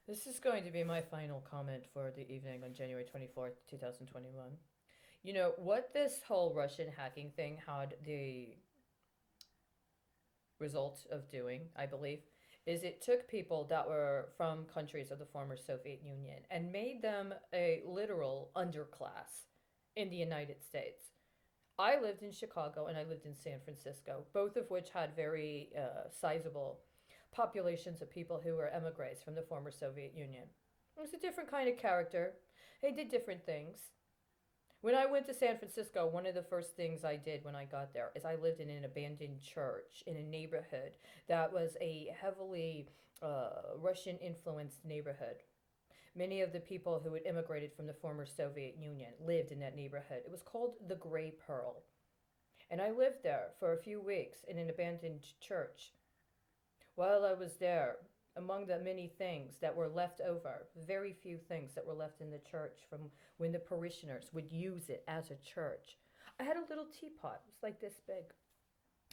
This is going to be my final comment for the evening on January 24th, 2021. You know, what this whole Russian hacking thing had the result of doing, I believe, is it took people that were from countries of the former Soviet Union and made them a literal underclass in the United States. I lived in Chicago and I lived in San Francisco, both of which had very sizable populations of people who were emigres from the former Soviet Union. It was a different kind of character. They did different things. When I went to San Francisco, one of the first things I did when I got there is I lived in an abandoned church in a neighborhood that was a heavily Russian influenced neighborhood. Many of the people who had immigrated from the former Soviet Union lived in that neighborhood. It was called the Gray Pearl. And I lived there for a few weeks in an abandoned church. While I was there, among the many things that were left over, very few things that were left in the church from when the parishioners would use it as a church. I had a little teapot, it was like this big.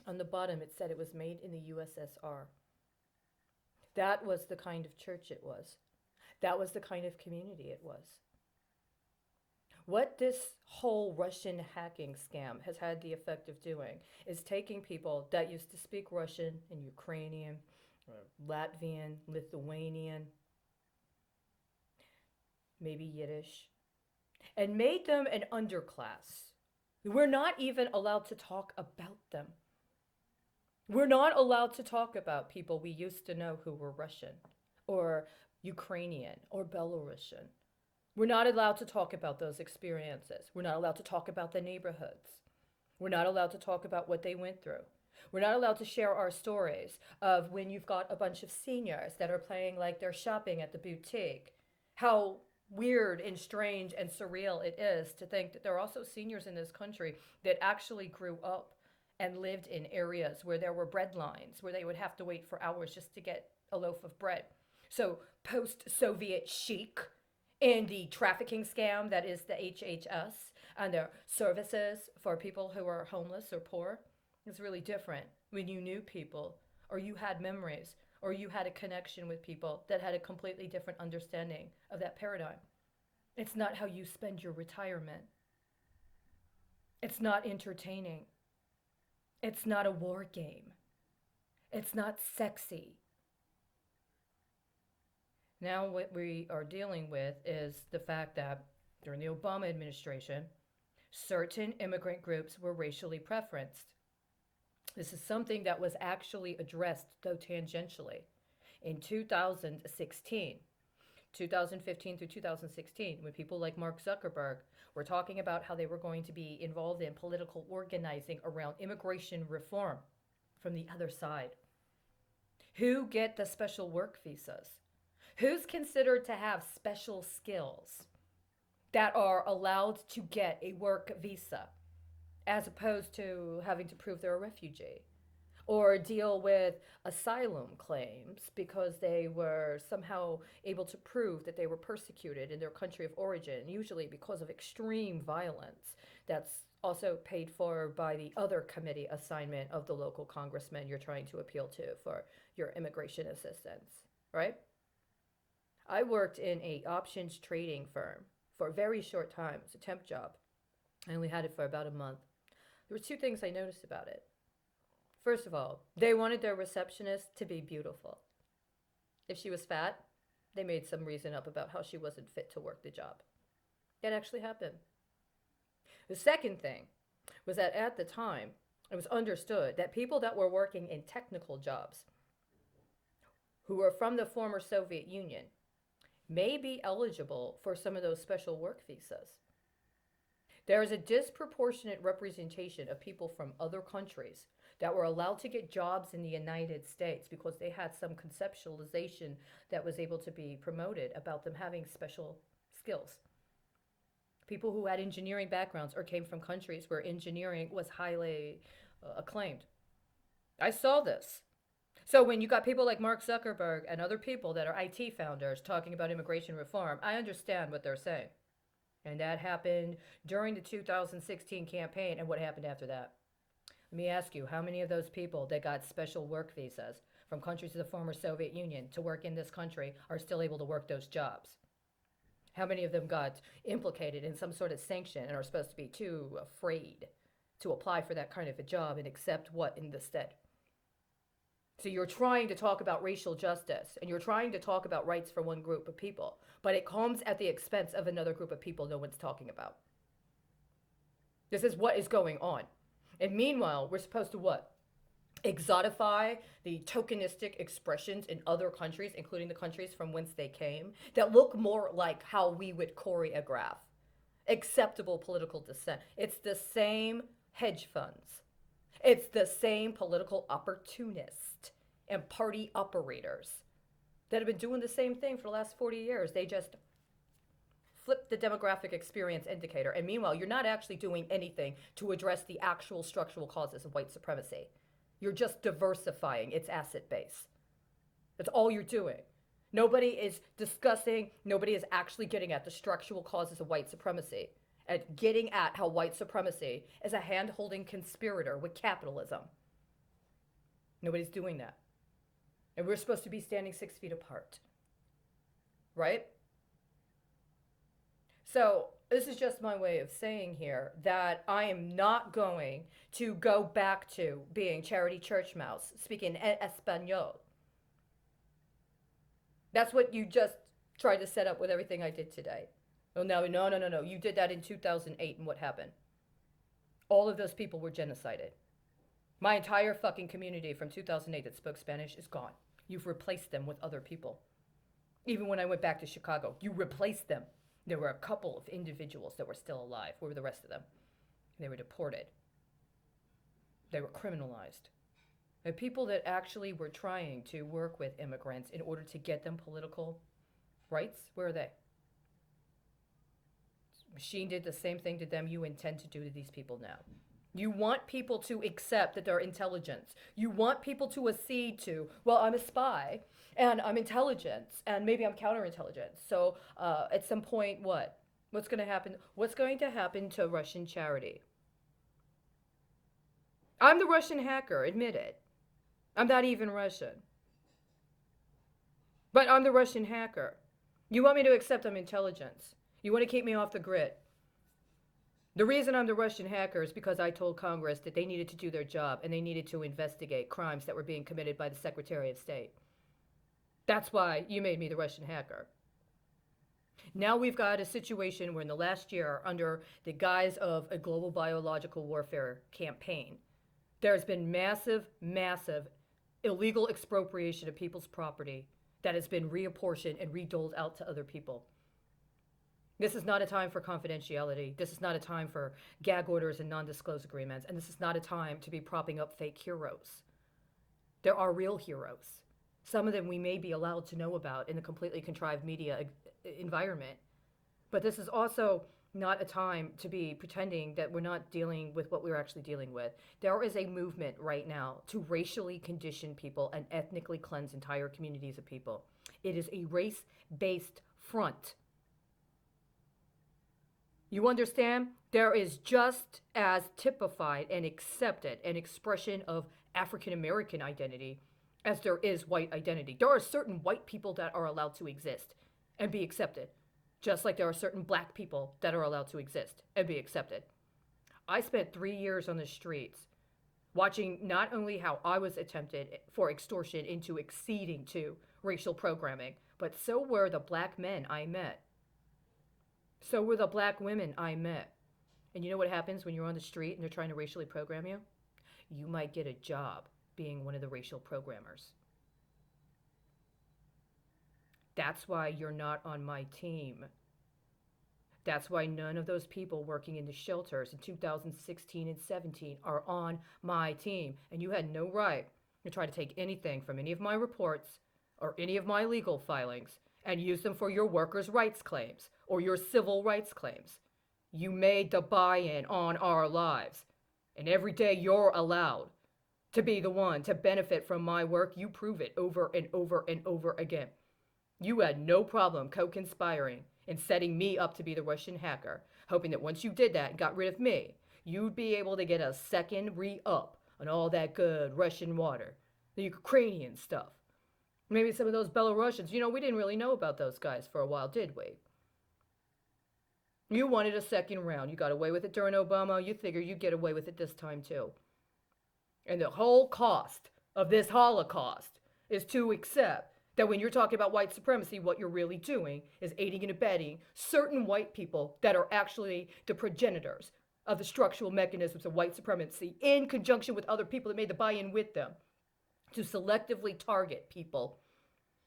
On the bottom, it said it was made in the USSR. That was the kind of church it was. That was the kind of community it was. What this whole Russian hacking scam has had the effect of doing is taking people that used to speak Russian and Ukrainian, or Latvian, Lithuanian, maybe Yiddish, and made them an underclass. We're not even allowed to talk about them. We're not allowed to talk about people we used to know who were Russian or Ukrainian or Belarusian. We're not allowed to talk about those experiences. We're not allowed to talk about the neighborhoods. We're not allowed to talk about what they went through. We're not allowed to share our stories of when you've got a bunch of seniors that are playing like they're shopping at the boutique. How weird and strange and surreal it is to think that there are also seniors in this country that actually grew up and lived in areas where there were bread lines, where they would have to wait for hours just to get a loaf of bread. So, post Soviet chic in the trafficking scam that is the HHS and their services for people who are homeless or poor is really different when you knew people or you had memories or you had a connection with people that had a completely different understanding of that paradigm. It's not how you spend your retirement. It's not entertaining. It's not a war game. It's not sexy. Now, what we are dealing with is the fact that during the Obama administration, certain immigrant groups were racially preferenced. This is something that was actually addressed, though tangentially, in 2016. 2015 through 2016, when people like Mark Zuckerberg were talking about how they were going to be involved in political organizing around immigration reform from the other side. Who get the special work visas? Who's considered to have special skills that are allowed to get a work visa as opposed to having to prove they're a refugee or deal with asylum claims because they were somehow able to prove that they were persecuted in their country of origin, usually because of extreme violence that's also paid for by the other committee assignment of the local congressman you're trying to appeal to for your immigration assistance, right? I worked in a options trading firm for a very short time. It was a temp job. I only had it for about a month. There were two things I noticed about it. First of all, they wanted their receptionist to be beautiful. If she was fat, they made some reason up about how she wasn't fit to work the job. That actually happened. The second thing was that at the time, it was understood that people that were working in technical jobs who were from the former Soviet Union may be eligible for some of those special work visas. There is a disproportionate representation of people from other countries that were allowed to get jobs in the United States because they had some conceptualization that was able to be promoted about them having special skills. People who had engineering backgrounds or came from countries where engineering was highly acclaimed. I saw this. So when you got people like Mark Zuckerberg and other people that are IT founders talking about immigration reform, I understand what they're saying. And that happened during the 2016 campaign. And what happened after that? Let me ask you, how many of those people that got special work visas from countries of the former Soviet Union to work in this country are still able to work those jobs? How many of them got implicated in some sort of sanction and are supposed to be too afraid to apply for that kind of a job and accept what in the stead? So you're trying to talk about racial justice and you're trying to talk about rights for one group of people, but it comes at the expense of another group of people no one's talking about. This is what is going on. And meanwhile, we're supposed to what? Exotify the tokenistic expressions in other countries, including the countries from whence they came, that look more like how we would choreograph acceptable political dissent. It's the same hedge funds. It's the same political opportunists and party operators that have been doing the same thing for the last 40 years. They just flip the demographic experience indicator. And meanwhile, you're not actually doing anything to address the actual structural causes of white supremacy. You're just diversifying its asset base. That's all you're doing. Nobody is discussing, nobody is actually getting at the structural causes of white supremacy, at getting at how white supremacy is a hand-holding conspirator with capitalism. Nobody's doing that. And we're supposed to be standing 6 feet apart. Right? So this is just my way of saying here that I am not going to go back to being Charity Church Mouse, speaking Espanol. That's what you just tried to set up with everything I did today. Oh, no. You did that in 2008, and what happened? All of those people were genocided. My entire fucking community from 2008 that spoke Spanish is gone. You've replaced them with other people. Even when I went back to Chicago, you replaced them. There were a couple of individuals that were still alive. Where were the rest of them? They were deported. They were criminalized. The people that actually were trying to work with immigrants in order to get them political rights, where are they? Machine did the same thing to them you intend to do to these people now. You want people to accept that they're intelligence. You want people to accede to, well, I'm a spy, and I'm intelligence, and maybe I'm counterintelligence. So at some point, what? What's going to happen? What's going to happen to Russian charity? I'm the Russian hacker, admit it. I'm not even Russian. But I'm the Russian hacker. You want me to accept I'm intelligence. You want to keep me off the grid. The reason I'm the Russian hacker is because I told Congress that they needed to do their job and they needed to investigate crimes that were being committed by the Secretary of State. That's why you made me the Russian hacker. Now we've got a situation where in the last year, under the guise of a global biological warfare campaign, there's been massive illegal expropriation of people's property that has been reapportioned and redoled out to other people. This is not a time for confidentiality. This is not a time for gag orders and non-disclosure agreements. And this is not a time to be propping up fake heroes. There are real heroes. Some of them we may be allowed to know about in a completely contrived media environment. But this is also not a time to be pretending that we're not dealing with what we're actually dealing with. There is a movement right now to racially condition people and ethnically cleanse entire communities of people. It is a race-based front. You understand? There is just as typified and accepted an expression of African American identity as there is white identity. There are certain white people that are allowed to exist and be accepted, just like there are certain black people that are allowed to exist and be accepted. I spent 3 years on the streets watching not only how I was attempted for extortion into acceding to racial programming, but so were the black men I met. So were the black women I met. And you know what happens when you're on the street and they're trying to racially program you? You might get a job being one of the racial programmers. That's why you're not on my team. That's why none of those people working in the shelters in 2016 and 17 are on my team. And you had no right to try to take anything from any of my reports or any of my legal filings and use them for your workers' rights claims or your civil rights claims. You made the buy-in on our lives. And every day you're allowed to be the one to benefit from my work, you prove it over and over and over again. You had no problem co-conspiring and setting me up to be the Russian hacker, hoping that once you did that and got rid of me, you'd be able to get a second re-up on all that good Russian water. the Ukrainian stuff. Maybe some of those Belarusians. We didn't really know about those guys for a while, did we? You wanted a second round. You got away with it during Obama. You figure you'd get away with it this time too. And the whole cost of this Holocaust is to accept that when you're talking about white supremacy, what you're really doing is aiding and abetting certain white people that are actually the progenitors of the structural mechanisms of white supremacy in conjunction with other people that made the buy-in with them to selectively target people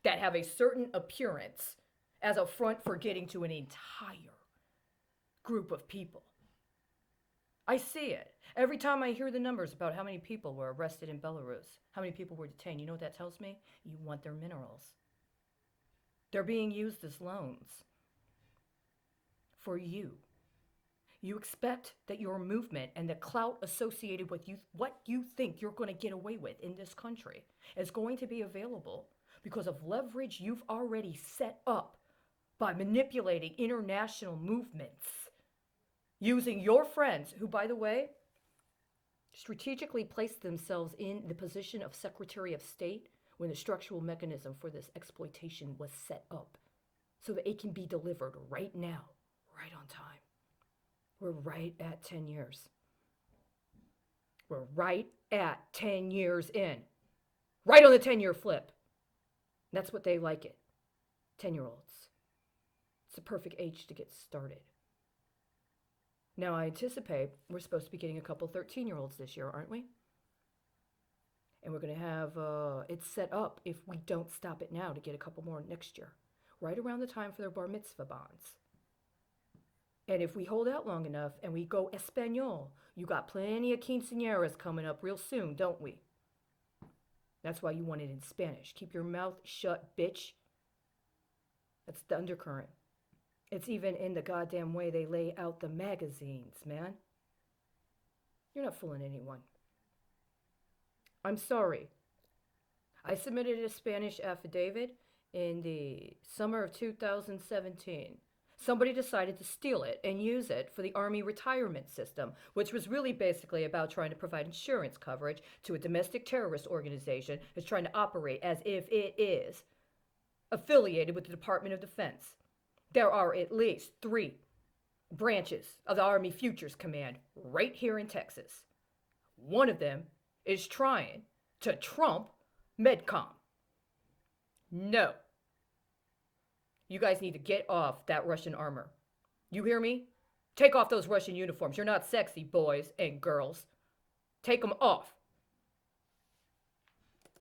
that have a certain appearance as a front for getting to an entire group of people. I see it. Every time I hear the numbers about how many people were arrested in Belarus, how many people were detained, you know what that tells me? You want their minerals. They're being used as loans for you. You expect that your movement and the clout associated with you, what you think you're going to get away with in this country, is going to be available because of leverage you've already set up by manipulating international movements, using your friends, who, by the way, strategically placed themselves in the position of Secretary of State when the structural mechanism for this exploitation was set up so that it can be delivered right now, right on time. We're right at 10 years. We're right at 10 years in. Right on the 10-year flip. That's what they like it. 10-year-olds. It's the perfect age to get started. Now, I anticipate we're supposed to be getting a couple 13-year-olds this year, aren't we? And we're going to have it set up, if we don't stop it now, to get a couple more next year. Right around the time for their bar mitzvah bonds. And if we hold out long enough and we go Espanol, you got plenty of quinceañeras coming up real soon, don't we? That's why you want it in Spanish. Keep your mouth shut, bitch. That's the undercurrent. It's even in the goddamn way they lay out the magazines, man. You're not fooling anyone. I'm sorry. I submitted a Spanish affidavit in the summer of 2017. Somebody decided to steal it and use it for the Army retirement system, which was really basically about trying to provide insurance coverage to a domestic terrorist organization that's trying to operate as if it is affiliated with the Department of Defense. There are at least 3 branches of the Army Futures Command right here in Texas. One of them is trying to trump MedCom. No. You guys need to get off that Russian armor. You hear me? Take off those Russian uniforms. You're not sexy, boys and girls. Take them off.